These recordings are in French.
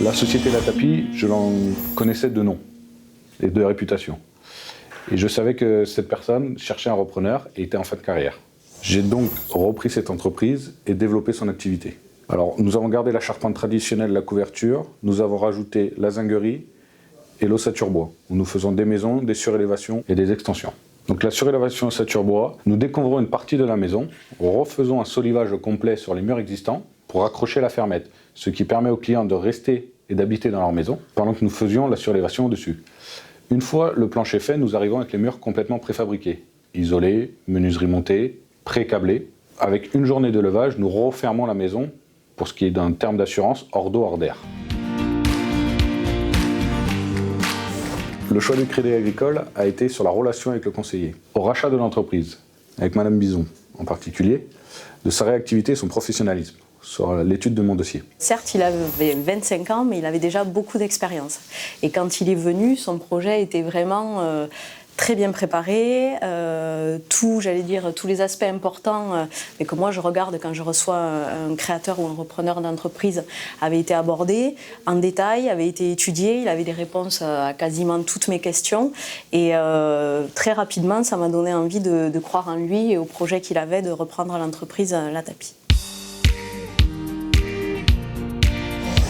La société La Tapie, je l'en connaissais de nom et de réputation. Et je savais que cette personne cherchait un repreneur et était en fin de carrière. J'ai donc repris cette entreprise et développé son activité. Alors, nous avons gardé la charpente traditionnelle de la couverture, nous avons rajouté la zinguerie et l'ossature bois, où nous faisons des maisons, des surélévations et des extensions. Donc la surélévation ossature bois, nous découvrons une partie de la maison, refaisons un solivage complet sur les murs existants pour accrocher la fermette, ce qui permet aux clients de rester et d'habiter dans leur maison, pendant que nous faisions la surélévation au-dessus. Une fois le plancher fait, nous arrivons avec les murs complètement préfabriqués, isolés, menuiserie montée, pré-câblés. Avec une journée de levage, nous refermons la maison pour ce qui est d'un terme d'assurance hors d'eau, hors d'air. Le choix du Crédit Agricole a été sur la relation avec le conseiller. Au rachat de l'entreprise, avec Madame Bison en particulier, de sa réactivité et son professionnalisme sur l'étude de mon dossier. Certes, il avait 25 ans, mais il avait déjà beaucoup d'expérience. Et quand il est venu, son projet était vraiment très bien préparé. Tous les aspects importants mais que moi je regarde quand je reçois un créateur ou un repreneur d'entreprise avaient été abordés en détail, avaient été étudiés. Il avait des réponses à quasiment toutes mes questions. Et très rapidement, ça m'a donné envie de croire en lui et au projet qu'il avait de reprendre l'entreprise La Tapie.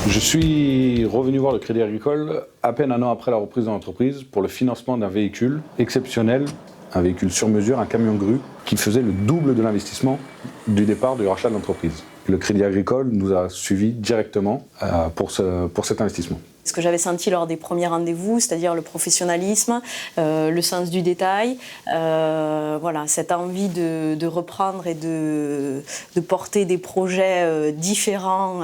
Je suis revenu voir le Crédit Agricole à peine un an après la reprise de l'entreprise pour le financement d'un véhicule exceptionnel, un véhicule sur mesure, un camion grue, qui faisait le double de l'investissement du départ du rachat de l'entreprise. Le Crédit Agricole nous a suivis directement pour cet investissement. Ce que j'avais senti lors des premiers rendez-vous, c'est-à-dire le professionnalisme, le sens du détail, voilà, cette envie de reprendre et de porter des projets différents,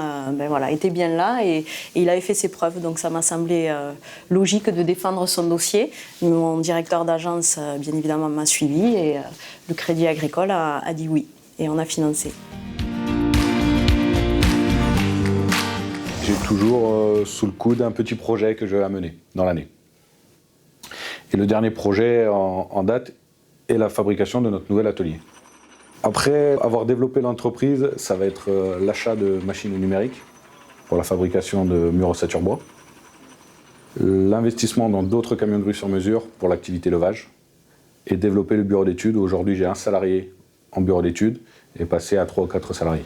voilà, était bien là et il avait fait ses preuves. Donc ça m'a semblé logique de défendre son dossier. Mon directeur d'agence, bien évidemment, m'a suivi et le Crédit Agricole a dit oui et on a financé. J'ai toujours sous le coude un petit projet que je vais amener dans l'année. Et le dernier projet en date est la fabrication de notre nouvel atelier. Après avoir développé l'entreprise, ça va être l'achat de machines numériques pour la fabrication de murs ossature bois, l'investissement dans d'autres camions grues sur mesure pour l'activité levage et développer le bureau d'études. Aujourd'hui, j'ai un salarié en bureau d'études et passer à 3 ou 4 salariés.